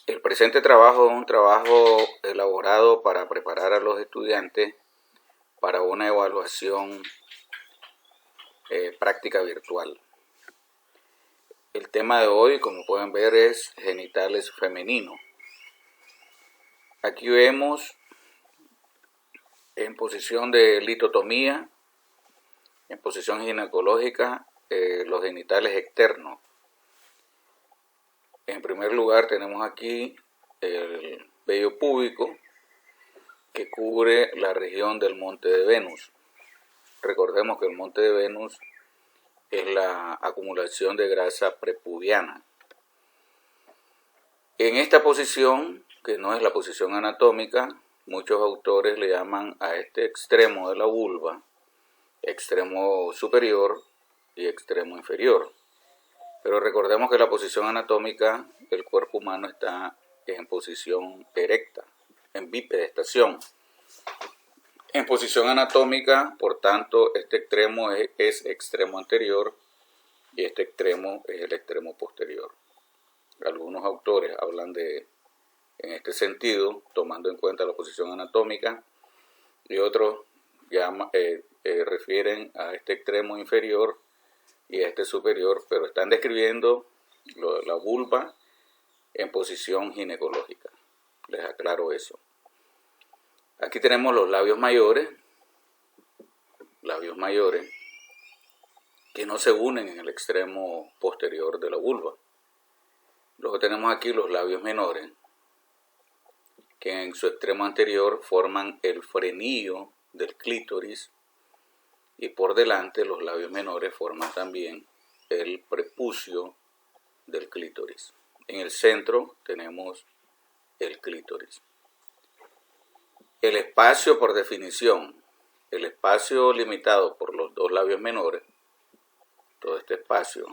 El presente trabajo es un trabajo elaborado para preparar a los estudiantes para una evaluación práctica virtual. El tema de hoy, como pueden ver, es genitales femeninos. Aquí vemos en posición de litotomía, en posición ginecológica, los genitales externos. En primer lugar tenemos aquí el vello púbico que cubre la región del monte de Venus. Recordemos que el monte de Venus es la acumulación de grasa prepubiana. En esta posición, que no es la posición anatómica, muchos autores le llaman a este extremo de la vulva extremo superior y extremo inferior. Pero recordemos que la posición anatómica del cuerpo humano está en posición erecta, en bipedestación. En posición anatómica, por tanto, este extremo es extremo anterior y este extremo es el extremo posterior. Algunos autores hablan en este sentido, tomando en cuenta la posición anatómica, y otros refieren a este extremo inferior y a este superior, pero están describiendo la vulva en posición ginecológica. Les aclaro eso. Aquí tenemos los labios mayores que no se unen en el extremo posterior de la vulva. Luego tenemos aquí los labios menores, que en su extremo anterior forman el frenillo del clítoris, y por delante los labios menores forman también el prepucio del clítoris. En el centro tenemos el clítoris. El espacio, por definición, el espacio limitado por los dos labios menores, todo este espacio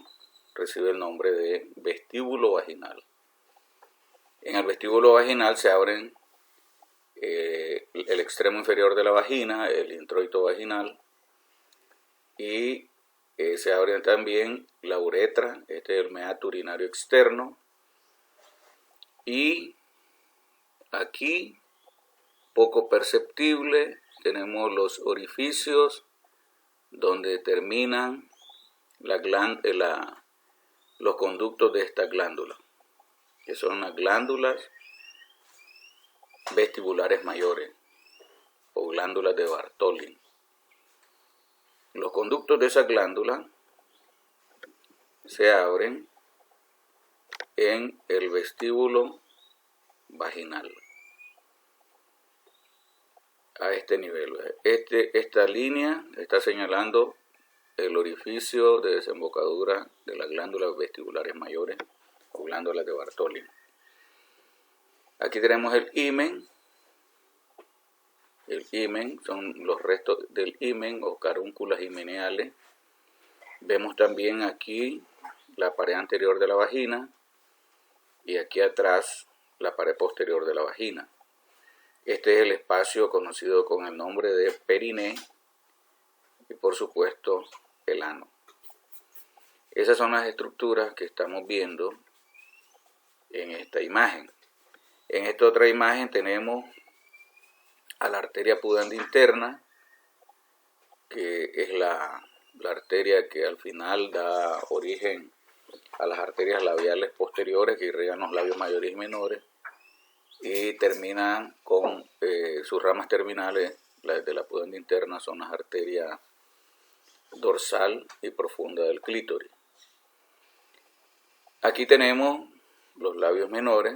recibe el nombre de vestíbulo vaginal. En el vestíbulo vaginal se abren el extremo inferior de la vagina, el introito vaginal, y se abren también la uretra, este es el meato urinario externo, y aquí, poco perceptible, tenemos los orificios donde terminan los conductos de esta glándula, que son las glándulas vestibulares mayores o glándulas de Bartholin. Los conductos de esa glándula se abren en el vestíbulo vaginal, a este nivel. Esta línea está señalando el orificio de desembocadura de las glándulas vestibulares mayores o glándulas de Bartholin. Aquí tenemos el himen. El himen son los restos del himen o carúnculas himeneales. Vemos también aquí la pared anterior de la vagina y aquí atrás la pared posterior de la vagina. Este es el espacio conocido con el nombre de periné y por supuesto el ano. Esas son las estructuras que estamos viendo en esta imagen. En esta otra imagen tenemos a la arteria pudenda interna, que es la arteria que al final da origen a las arterias labiales posteriores que irrigan los labios mayores y menores y terminan con sus ramas terminales. Las de la pudenda interna son las arterias dorsal y profunda del clítoris. Aquí tenemos los labios menores,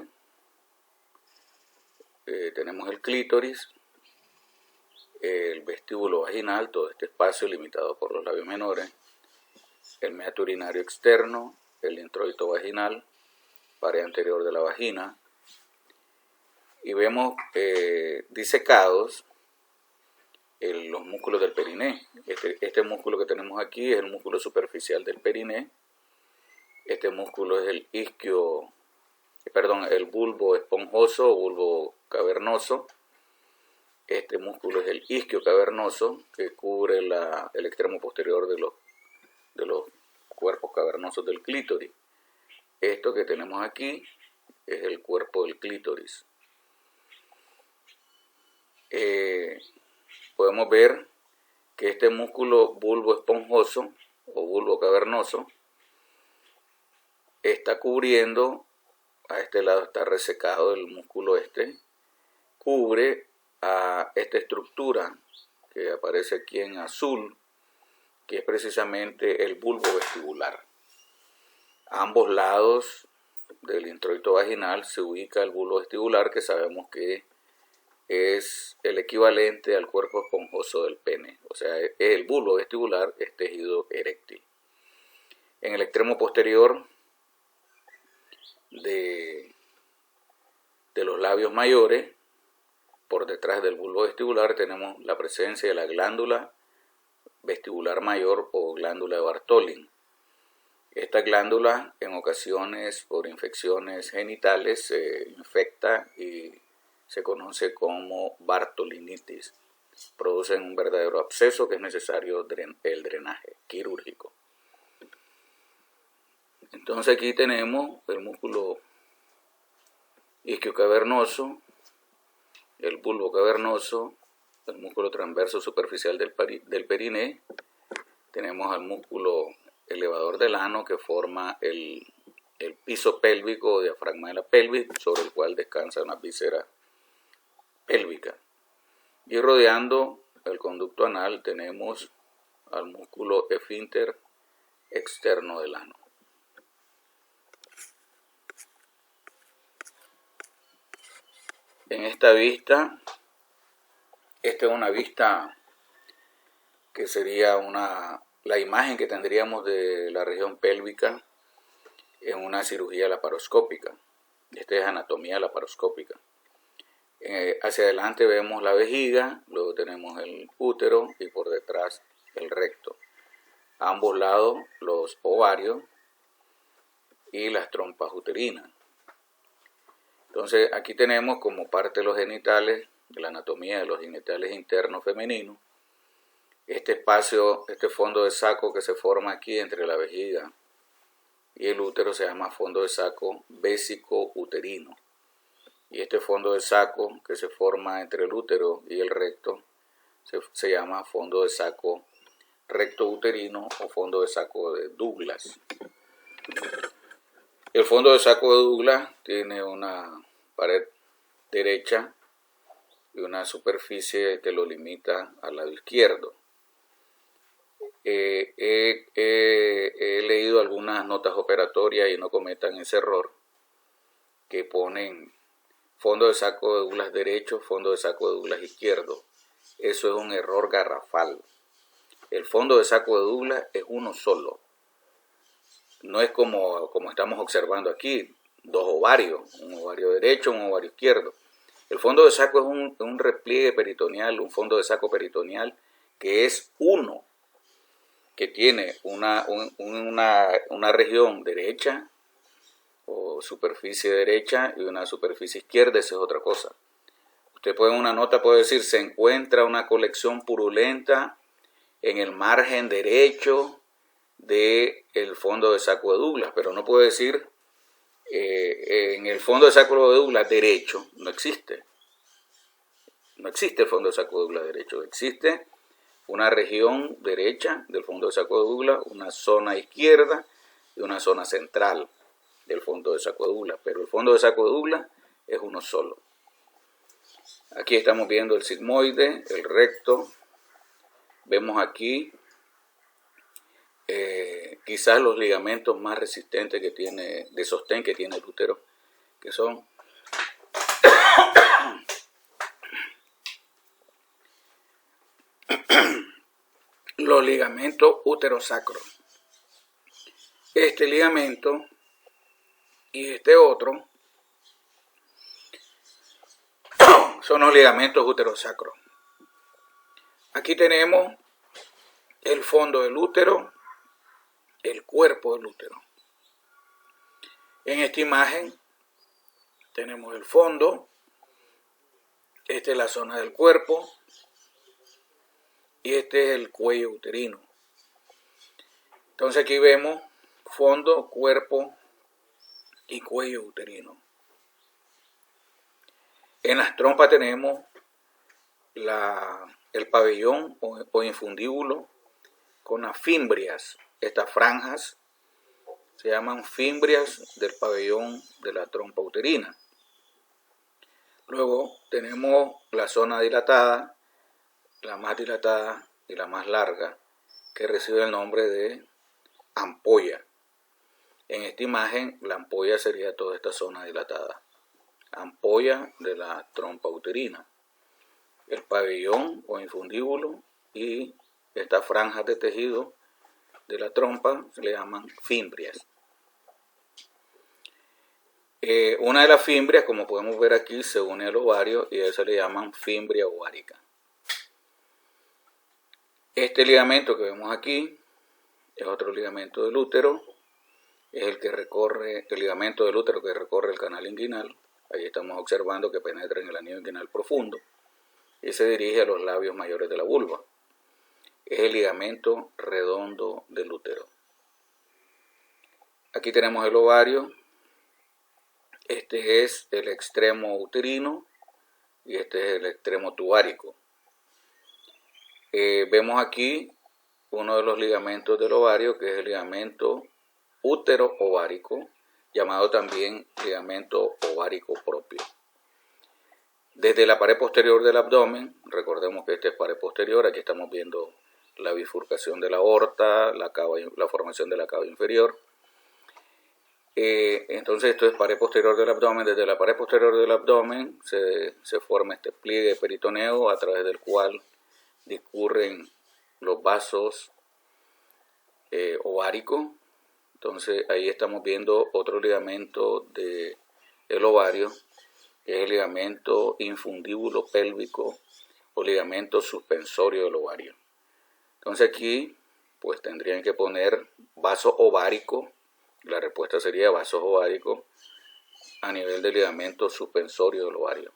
tenemos el clítoris, el vestíbulo vaginal, todo este espacio limitado por los labios menores, el meato urinario externo, el introito vaginal, pared anterior de la vagina, y vemos disecados los músculos del periné. Este músculo que tenemos aquí es el músculo superficial del periné. Este músculo es el bulbo esponjoso o bulbo cavernoso. Este músculo es el isquio cavernoso, que cubre el extremo posterior de los cuerpos cavernosos del clítoris. Esto que tenemos aquí es el cuerpo del clítoris. Podemos ver que este músculo bulbo esponjoso o bulbo cavernoso está cubriendo, a este lado está resecado el músculo cubre a esta estructura que aparece aquí en azul, que es precisamente el bulbo vestibular. A ambos lados del introito vaginal se ubica el bulbo vestibular, que sabemos que es el equivalente al cuerpo esponjoso del pene. O sea, el bulbo vestibular es tejido eréctil. En el extremo posterior de los labios mayores, por detrás del bulbo vestibular, tenemos la presencia de la glándula vestibular mayor o glándula de Bartholin. Esta glándula, en ocasiones por infecciones genitales, se infecta y se conoce como bartolinitis. Producen un verdadero absceso que es necesario el drenaje quirúrgico. Entonces aquí tenemos el músculo isquiocavernoso, el bulbo cavernoso, el músculo transverso superficial del periné. Tenemos al músculo elevador del ano, que forma el piso pélvico o diafragma de la pelvis, sobre el cual descansa una víscera pélvica. Y rodeando el conducto anal tenemos al músculo esfínter externo del ano. En esta vista, esta es una vista que sería la imagen que tendríamos de la región pélvica en una cirugía laparoscópica. Esta es anatomía laparoscópica. Hacia adelante vemos la vejiga, luego tenemos el útero y por detrás el recto. A ambos lados los ovarios y las trompas uterinas. Entonces aquí tenemos como parte de los genitales, de la anatomía de los genitales internos femeninos, este espacio, este fondo de saco que se forma aquí entre la vejiga y el útero se llama fondo de saco vésico-uterino. Y este fondo de saco que se forma entre el útero y el recto se llama fondo de saco recto-uterino o fondo de saco de Douglas. El fondo de saco de Douglas tiene una pared derecha y una superficie que lo limita al lado izquierdo. He leído algunas notas operatorias y no cometan ese error, que ponen fondo de saco de Douglas derecho, fondo de saco de Douglas izquierdo. Eso es un error garrafal. El fondo de saco de Douglas es uno solo. No es como estamos observando aquí, dos ovarios, un ovario derecho, un ovario izquierdo. El fondo de saco es un repliegue peritoneal, un fondo de saco peritoneal que es uno, que tiene una región derecha o superficie derecha y una superficie izquierda. Esa es otra cosa. Usted puede en una nota puede decir se encuentra una colección purulenta en el margen derecho del fondo de saco de Douglas, pero no puede decir en el fondo de saco de Douglas derecho. No existe. No existe el fondo de saco de Douglas derecho. Existe una región derecha del fondo de saco de Douglas, una zona izquierda y una zona central del fondo de saco de Douglas, pero el fondo de saco de Douglas es uno solo. Aquí estamos viendo el sigmoide, el recto. Vemos aquí quizás los ligamentos más resistentes que tiene, de sostén que tiene el útero, que son los ligamentos uterosacros. Este ligamento y este otro son los ligamentos uterosacros. Aquí tenemos el fondo del útero, el cuerpo del útero. En esta imagen tenemos el fondo, esta es la zona del cuerpo y este es el cuello uterino. Entonces aquí vemos fondo, cuerpo y cuello uterino. En las trompas tenemos el pabellón o infundíbulo con las fimbrias. Estas franjas se llaman fimbrias del pabellón de la trompa uterina. Luego tenemos la zona dilatada, la más dilatada y la más larga, que recibe el nombre de ampolla. En esta imagen, la ampolla sería toda esta zona dilatada. Ampolla de la trompa uterina. El pabellón o infundíbulo y estas franjas de tejido de la trompa se le llaman fimbrias. Una de las fimbrias, como podemos ver aquí, se une al ovario y a eso le llaman fimbria ovárica. Este ligamento que vemos aquí es otro ligamento del útero, es el ligamento del útero que recorre el canal inguinal. Ahí estamos observando que penetra en el anillo inguinal profundo y se dirige a los labios mayores de la vulva. Es el ligamento redondo del útero. Aquí tenemos el ovario. Este es el extremo uterino y este es el extremo tuárico. Vemos aquí uno de los ligamentos del ovario, que es el ligamento útero-ovárico, llamado también ligamento ovárico propio. Desde la pared posterior del abdomen, recordemos que esta es pared posterior, aquí estamos viendo la bifurcación de la aorta, la formación de la cava inferior. Entonces esto es pared posterior del abdomen. Desde la pared posterior del abdomen se forma este pliegue peritoneo a través del cual discurren los vasos ováricos. Entonces ahí estamos viendo otro ligamento del ovario, que es el ligamento infundíbulo pélvico o ligamento suspensorio del ovario. Entonces aquí pues tendrían que poner vaso ovárico. La respuesta sería vasos ováricos a nivel del ligamento suspensorio del ovario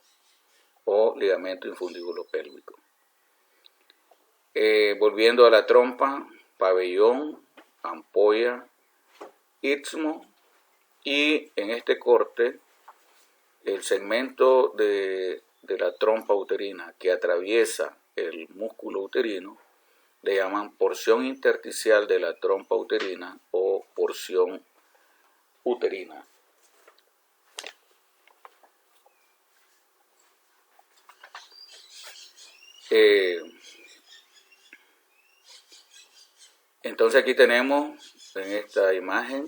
o ligamento infundíbulo pélvico. Volviendo a la trompa, pabellón, ampolla, istmo, y en este corte el segmento de la trompa uterina que atraviesa el músculo uterino le llaman porción intersticial de la trompa uterina o porción uterina. Entonces aquí tenemos en esta imagen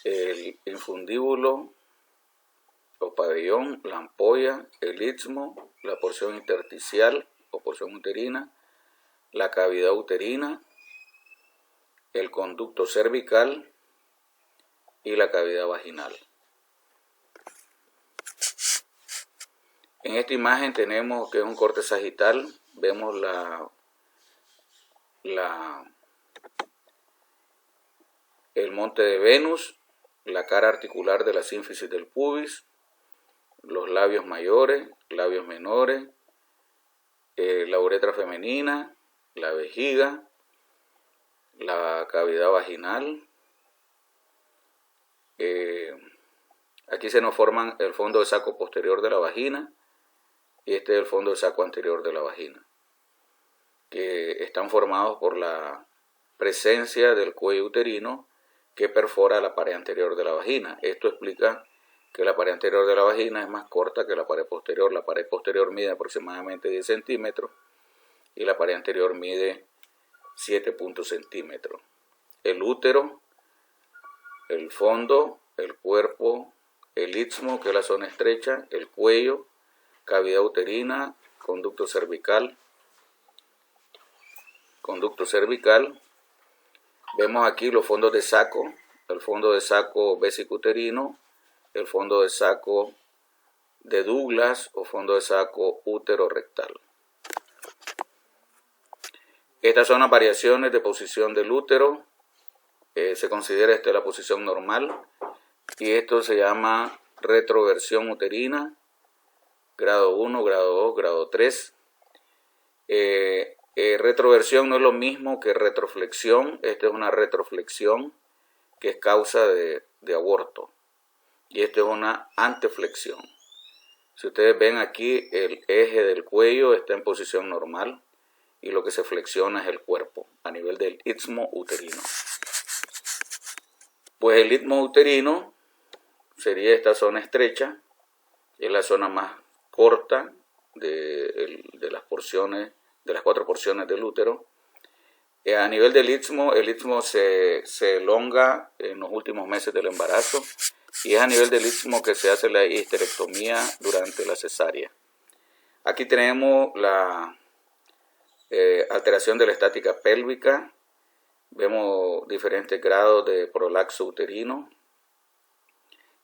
el infundíbulo o pabellón, la ampolla, el istmo, la porción intersticial o porción uterina, la cavidad uterina, el conducto cervical y la cavidad vaginal. En esta imagen tenemos que es un corte sagital, vemos el monte de Venus, la cara articular de la sínfisis del pubis, los labios mayores, labios menores, la uretra femenina, la vejiga, la cavidad vaginal. Aquí se nos forman el fondo de saco posterior de la vagina y este es el fondo de saco anterior de la vagina, que están formados por la presencia del cuello uterino que perfora la pared anterior de la vagina. Esto explica que la pared anterior de la vagina es más corta que la pared posterior. La pared posterior mide aproximadamente 10 centímetros y la pared anterior mide 7 centímetros. El útero, el fondo, el cuerpo, el istmo, que es la zona estrecha, el cuello, cavidad uterina, conducto cervical. Vemos aquí los fondos de saco, el fondo de saco vesicuterino, el fondo de saco de Douglas o fondo de saco útero rectal. Estas son las variaciones de posición del útero. Se considera esta la posición normal y esto se llama retroversión uterina, grado 1, grado 2, grado 3. Retroversión no es lo mismo que retroflexión. Esta es una retroflexión que es causa de aborto y esta es una anteflexión. Si ustedes ven aquí, el eje del cuello está en posición normal y lo que se flexiona es el cuerpo a nivel del istmo uterino. Pues el istmo uterino sería esta zona estrecha, es la zona más corta de las porciones, de las 4 porciones del útero. A nivel del istmo, el istmo se elonga en los últimos meses del embarazo y es a nivel del istmo que se hace la histerectomía durante la cesárea. Aquí tenemos la alteración de la estática pélvica, vemos diferentes grados de prolapso uterino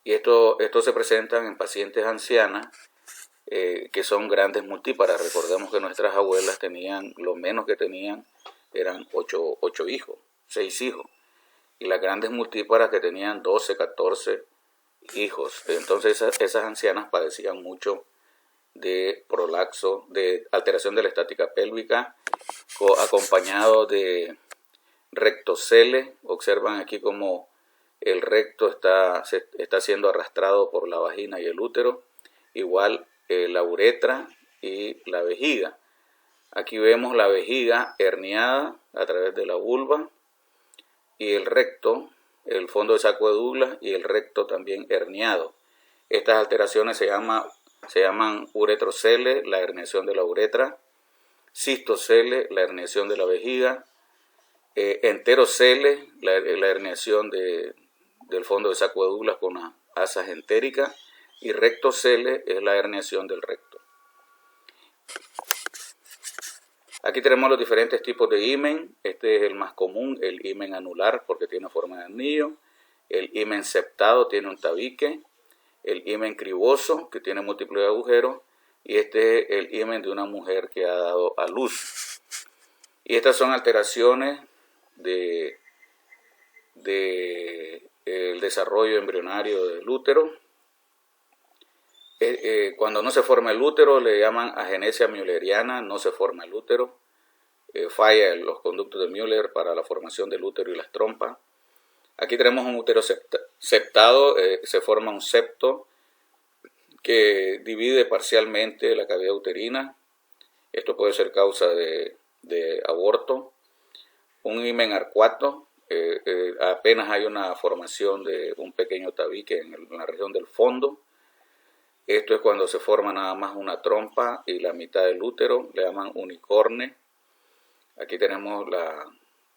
y esto se presenta en pacientes ancianas que son grandes multíparas. Recordemos que nuestras abuelas tenían, lo menos que tenían eran 8 hijos, 6 hijos, y las grandes multíparas que tenían 12, 14 hijos. Entonces esas ancianas padecían mucho de prolapso, de alteración de la estática pélvica, acompañado de rectocele. Observan aquí como el recto está siendo arrastrado por la vagina y el útero, igual la uretra y la vejiga. Aquí vemos la vejiga herniada a través de la vulva y el recto, el fondo de saco de Douglas y el recto también herniado. Estas alteraciones se llaman uretrocele, la herniación de la uretra, cistocele, la herniación de la vejiga, enterocele, la herniación del fondo de saco de Douglas con las asas entéricas, y rectocele es la herniación del recto. Aquí tenemos los diferentes tipos de himen. Este es el más común, el himen anular, porque tiene forma de anillo. El himen septado tiene un tabique. El himen criboso, que tiene múltiples agujeros. Y este es el himen de una mujer que ha dado a luz. Y estas son alteraciones del desarrollo embrionario del útero. Cuando no se forma el útero le llaman agenesia mülleriana, no se forma el útero, falla en los conductos de Müller para la formación del útero y las trompas. Aquí tenemos un útero septado, se forma un septo que divide parcialmente la cavidad uterina. Esto puede ser causa de aborto. Un himen arcuato, apenas hay una formación de un pequeño tabique en la región del fondo. Esto es cuando se forma nada más una trompa y la mitad del útero, le llaman unicorne. Aquí tenemos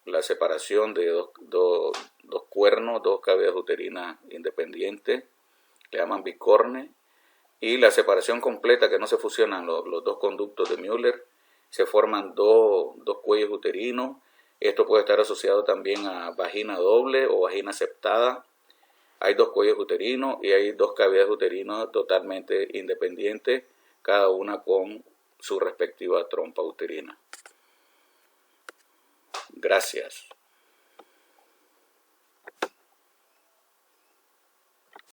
la separación de dos cuernos, dos cavidades uterinas independientes, le llaman bicorne. Y la separación completa, que no se fusionan los dos conductos de Müller, se forman dos cuellos uterinos. Esto puede estar asociado también a vagina doble o vagina septada. Hay dos cuellos uterinos y hay dos cavidades uterinas totalmente independientes, cada una con su respectiva trompa uterina. Gracias.